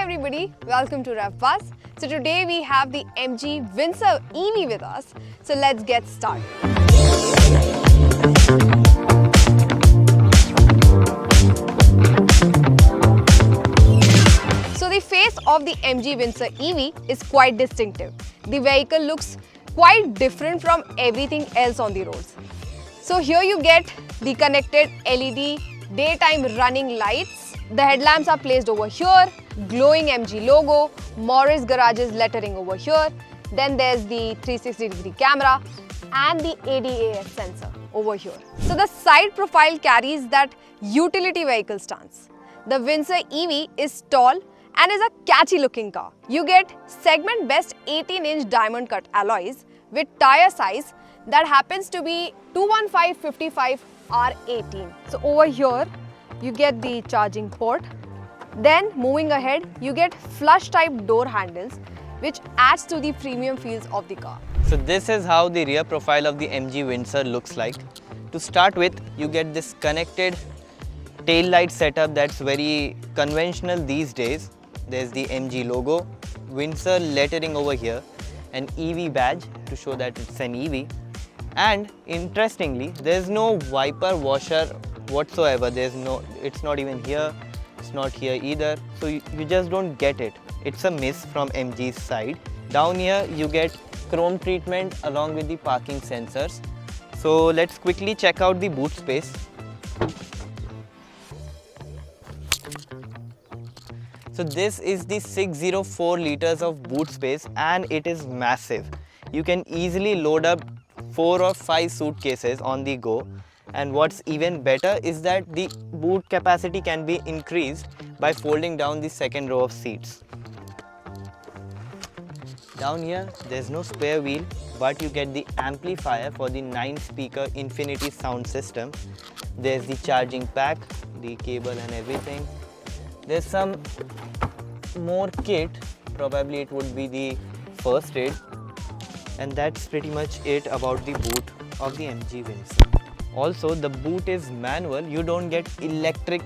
everybody, welcome to revvbuzznews. So today we have the MG Windsor EV with us. So let's get started. So the face of the MG Windsor EV is quite distinctive. The vehicle looks quite different from everything else on the roads. So here you get the connected LED daytime running lights. The headlamps are placed over here, glowing MG logo, Morris Garage's lettering over here. Then there's the 360-degree camera and the ADAS sensor over here. So the side profile carries that utility vehicle stance. The Windsor EV is tall and is a catchy looking car. You get segment best 18-inch diamond cut alloys with tire size that happens to be 215/55 R18. So over here you get the charging port. Then moving ahead, you get flush type door handles, which adds to the premium feels of the car. So this is how the rear profile of the MG Windsor looks like. To start with, you get this connected tail light setup that's very conventional these days. There's the MG logo, Windsor lettering over here, an EV badge to show that it's an EV. And interestingly, there's no wiper washer whatsoever. It's not even here, it's not here either. So you just don't get it. It's a miss from MG's side. Down here you get chrome treatment along with the parking sensors. So let's quickly check out the boot space. So this is the 604 liters of boot space and it is massive. You can easily load up 4 or 5 suitcases on the go. And what's even better is that the boot capacity can be increased by folding down the second row of seats. Down here, there's no spare wheel, but you get the amplifier for the 9-speaker Infinity sound system. There's the charging pack, the cable and everything. There's some more kit, probably it would be the first aid. And that's pretty much it about the boot of the MG Windsor. Also, the boot is manual, you don't get electric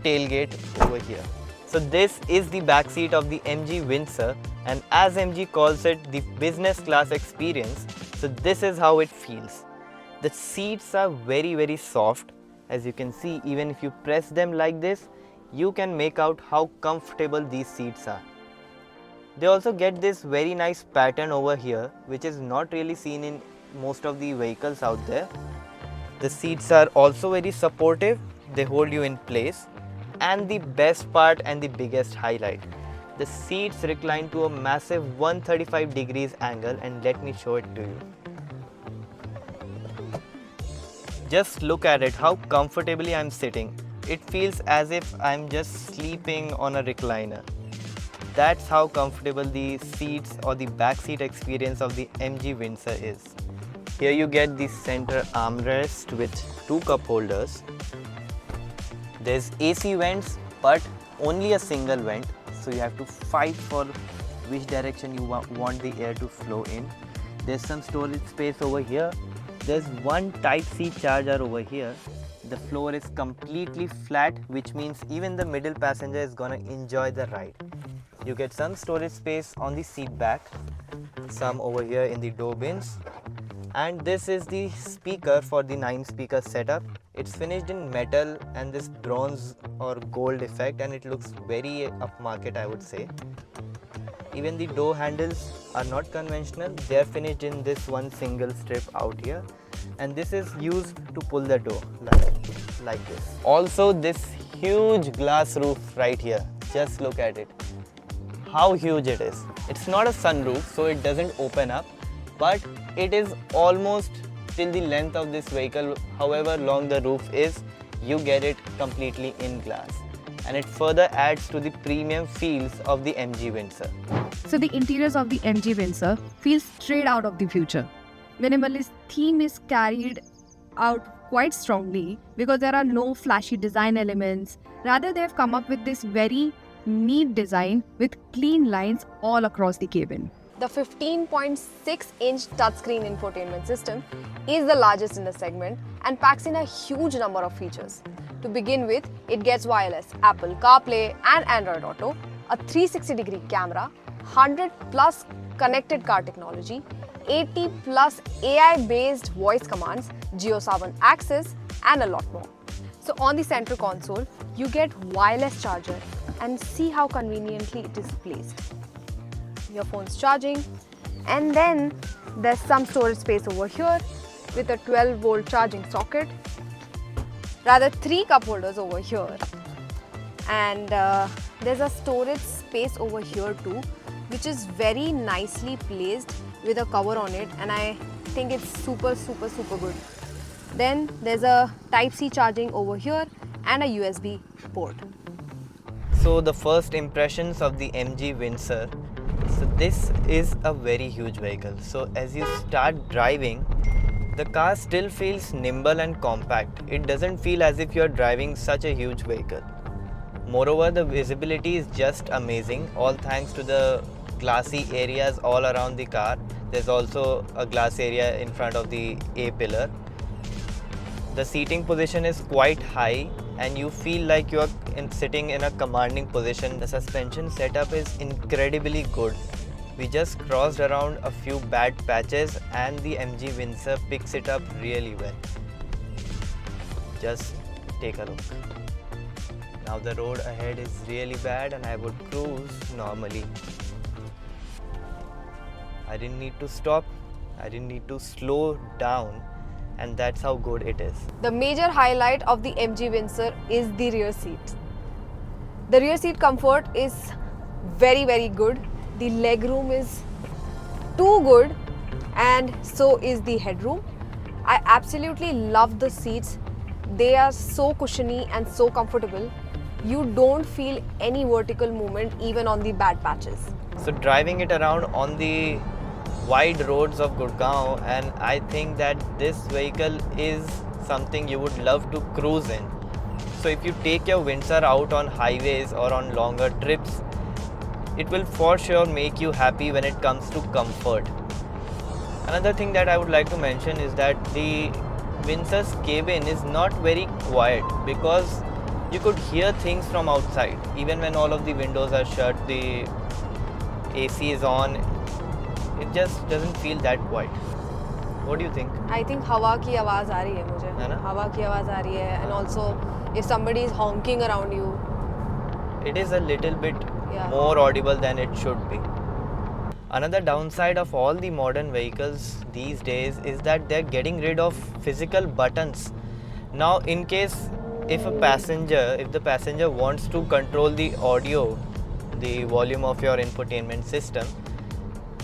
tailgate over here. So this is the back seat of the MG Windsor, and as MG calls it, the business class experience. So this is how it feels. The seats are very soft. As you can see, even if you press them like this, you can make out how comfortable these seats are. They also get this very nice pattern over here, which is not really seen in most of the vehicles out there. The seats are also very supportive, they hold you in place. And the best part and the biggest highlight, the seats recline to a massive 135 degrees angle, and let me show it to you. Just look at it, how comfortably I'm sitting. It feels as if I'm just sleeping on a recliner. That's how comfortable the seats or the back seat experience of the MG Windsor is. Here you get the center armrest with 2 cup holders. There's AC vents, but only a single vent. So you have to fight for which direction you want the air to flow in. There's some storage space over here. There's one Type-C charger over here. The floor is completely flat, which means even the middle passenger is gonna enjoy the ride. You get some storage space on the seat back, some over here in the door bins. And this is the speaker for the 9-speaker setup. It's finished in metal and this bronze or gold effect, and it looks very upmarket, I would say. Even the door handles are not conventional. They're finished in this one single strip out here. And this is used to pull the door like this. Also, this huge glass roof right here. Just look at it. How huge it is. It's not a sunroof, so it doesn't open up, but it is almost till the length of this vehicle. However long the roof is, you get it completely in glass, and it further adds to the premium feels of the MG Windsor. So the interiors of the MG Windsor feel straight out of the future. Minimalist theme is carried out quite strongly because there are no flashy design elements. Rather, they've come up with this very neat design with clean lines all across the cabin. The 15.6-inch touchscreen infotainment system is the largest in the segment and packs in a huge number of features. To begin with, it gets wireless Apple CarPlay and Android Auto, a 360-degree camera, 100 plus connected car technology, 80 plus AI-based voice commands, Geo7 access, and a lot more. So on the center console, you get wireless charger and see how conveniently it is placed. Your phone's charging, and then there's some storage space over here with a 12-volt charging socket. Rather 3 cup holders over here, and there's a storage space over here too, which is very nicely placed with a cover on it, and I think it's super good. Then there's a Type-C charging over here and a USB port. So the first impressions of the MG Windsor. So this is a very huge vehicle. So as you start driving, the car still feels nimble and compact. It doesn't feel as if you're driving such a huge vehicle. Moreover, the visibility is just amazing, all thanks to the glassy areas all around the car. There's also a glass area in front of the A pillar. The seating position is quite high and you feel like you're sitting in a commanding position. The suspension setup is incredibly good. We just crossed around a few bad patches and the MG Windsor picks it up really well. Just take a look. Now the road ahead is really bad and I would cruise normally. I didn't need to stop, I didn't need to slow down, and that's how good it is. The major highlight of the MG Windsor is the rear seat. The rear seat comfort is very good. The legroom is too good, and so is the headroom. I absolutely love the seats. They are so cushiony and so comfortable. You don't feel any vertical movement even on the bad patches. So driving it around on the wide roads of Gurgaon, and I think that this vehicle is something you would love to cruise in. So if you take your Windsor out on highways or on longer trips, it will for sure make you happy when it comes to comfort. Another thing that I would like to mention is that the Windsor's cabin is not very quiet because you could hear things from outside. Even when all of the windows are shut, the AC is on, it just doesn't feel that quiet. What do you think? I think हवा की आवाज आ रही है मुझे. है ना? हवा की आवाज आ रही है, and also if somebody is honking around you, It is a little bit Yeah. more audible than it should be. Another downside of all the modern vehicles these days is that they're getting rid of physical buttons. Now in case if the passenger wants to control the audio, the volume of your infotainment system,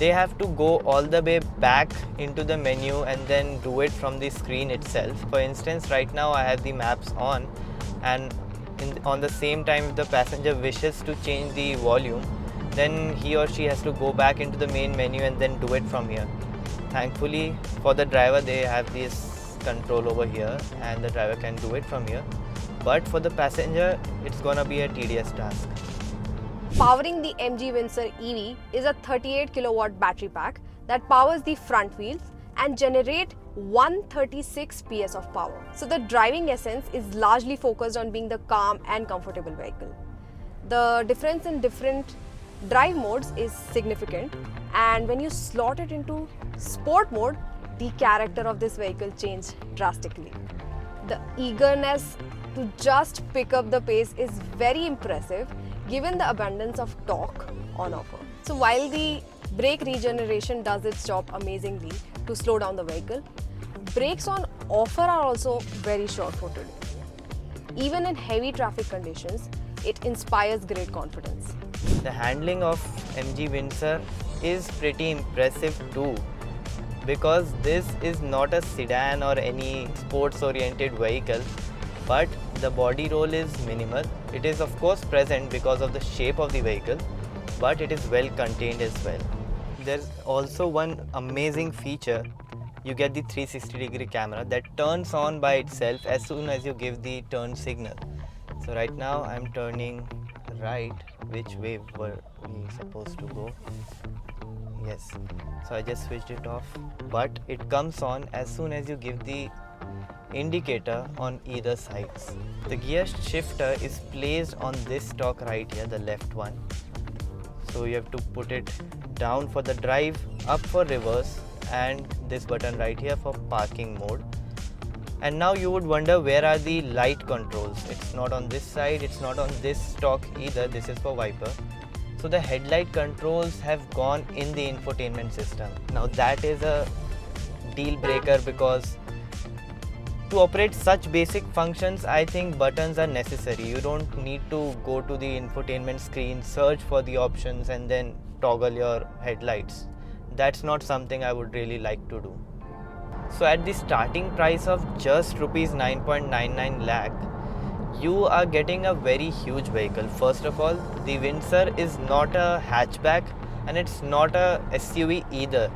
they have to go all the way back into the menu and then do it from the screen itself. For instance, right now I have the maps on, and on the same time if the passenger wishes to change the volume, then he or she has to go back into the main menu and then do it from here. Thankfully for the driver, they have this control over here and the driver can do it from here. But for the passenger, it's gonna be a tedious task. powering the MG Windsor EV is a 38 kilowatt battery pack that powers the front wheels and generate 136 PS of power. So the driving essence is largely focused on being the calm and comfortable vehicle. The difference in different drive modes is significant, and when you slot it into sport mode, the character of this vehicle changes drastically. The eagerness to just pick up the pace is very impressive given the abundance of torque on offer. So while the brake regeneration does its job amazingly to slow down the vehicle, brakes on offer are also very sure-footed. Even in heavy traffic conditions, it inspires great confidence. The handling of MG Windsor is pretty impressive too, because this is not a sedan or any sports-oriented vehicle, but the body roll is minimal. It is of course present because of the shape of the vehicle, but it is well contained as well. There's also one amazing feature. You get the 360-degree camera that turns on by itself as soon as you give the turn signal. So right now I'm turning right. Which way were we supposed to go? Yes, so I just switched it off, but it comes on as soon as you give the indicator on either sides. The gear shifter is placed on this stalk right here, the left one, So you have to put it down for the drive, up for reverse, and this button right here for parking mode. And now you would wonder, where are the light controls? It's not on this side, it's not on this stock either. This is for wiper. So the headlight controls have gone in the infotainment system. Now that is a deal breaker, because to operate such basic functions, I think buttons are necessary. You don't need to go to the infotainment screen, search for the options and then toggle your headlights. That's not something I would really like to do. So at the starting price of just rupees 9.99 lakh, you are getting a very huge vehicle. First of all, the Windsor is not a hatchback and it's not a SUV either.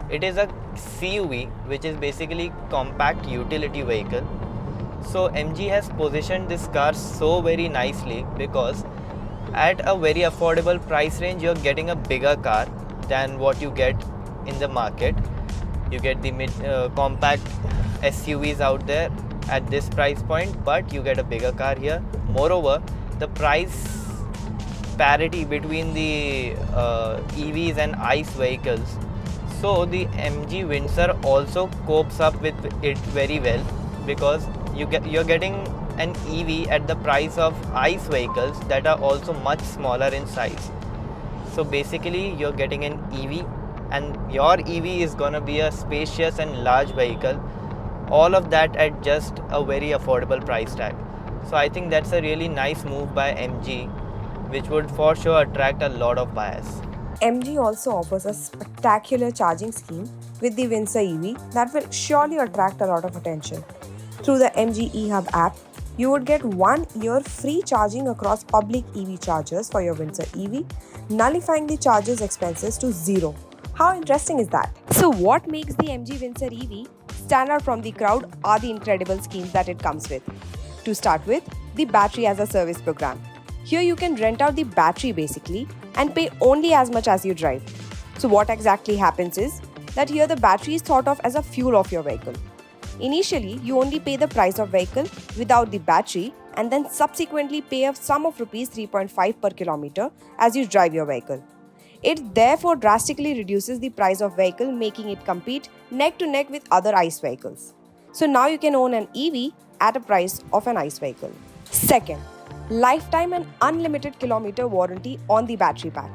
It is a CUV, which is basically compact utility vehicle. So MG has positioned this car so very nicely, because at a very affordable price range you're getting a bigger car than what you get in the market. You get the compact SUVs out there at this price point, but you get a bigger car here. Moreover, the price parity between the EVs and ICE vehicles, so the MG Windsor also copes up with it very well, because you're getting an EV at the price of ICE vehicles that are also much smaller in size. So basically you're getting an EV, and your EV is gonna be a spacious and large vehicle. All of that at just a very affordable price tag. So I think that's a really nice move by MG, which would for sure attract a lot of buyers. MG also offers a spectacular charging scheme with the Windsor EV that will surely attract a lot of attention. Through the MG eHub app, you would get 1 year free charging across public EV chargers for your Windsor EV, nullifying the charger's expenses to zero. How interesting is that? So what makes the MG Windsor EV stand out from the crowd are the incredible schemes that it comes with. To start with, the battery as a service program. Here you can rent out the battery basically and pay only as much as you drive. So what exactly happens is that here the battery is thought of as a fuel of your vehicle. Initially, you only pay the price of vehicle without the battery, and then subsequently pay a sum of rupees 3.5 per kilometer as you drive your vehicle. It therefore drastically reduces the price of vehicle, making it compete neck to neck with other ICE vehicles. So now you can own an EV at a price of an ICE vehicle. Second, lifetime and unlimited kilometer warranty on the battery pack.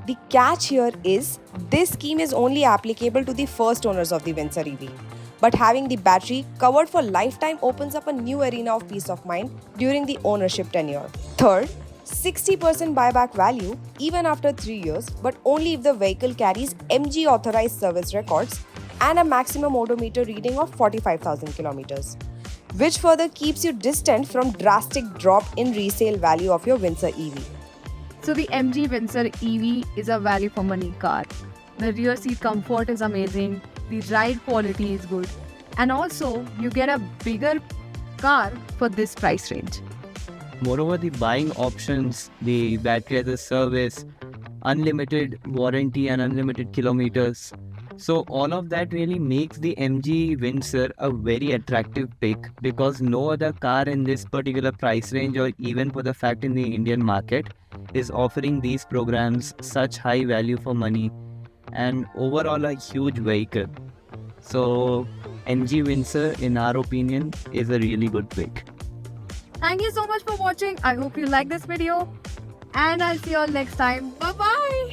The catch here is this scheme is only applicable to the first owners of the Windsor EV. But having the battery covered for lifetime opens up a new arena of peace of mind during the ownership tenure. Third, 60% buyback value even after 3 years, but only if the vehicle carries MG authorized service records and a maximum odometer reading of 45,000 kilometers, which further keeps you distant from drastic drop in resale value of your Windsor EV. So the MG Windsor EV is a value for money car. The rear seat comfort is amazing, the ride quality is good, and also you get a bigger car for this price range. Moreover, the buying options, the battery as a service, unlimited warranty and unlimited kilometers. So all of that really makes the MG Windsor a very attractive pick, because no other car in this particular price range, or even for the fact in the Indian market, is offering these programs such high value for money and overall a huge vehicle. So MG Windsor, in our opinion, is a really good pick. Thank you so much for watching. I hope you like this video, and I'll see you all next time. Bye bye.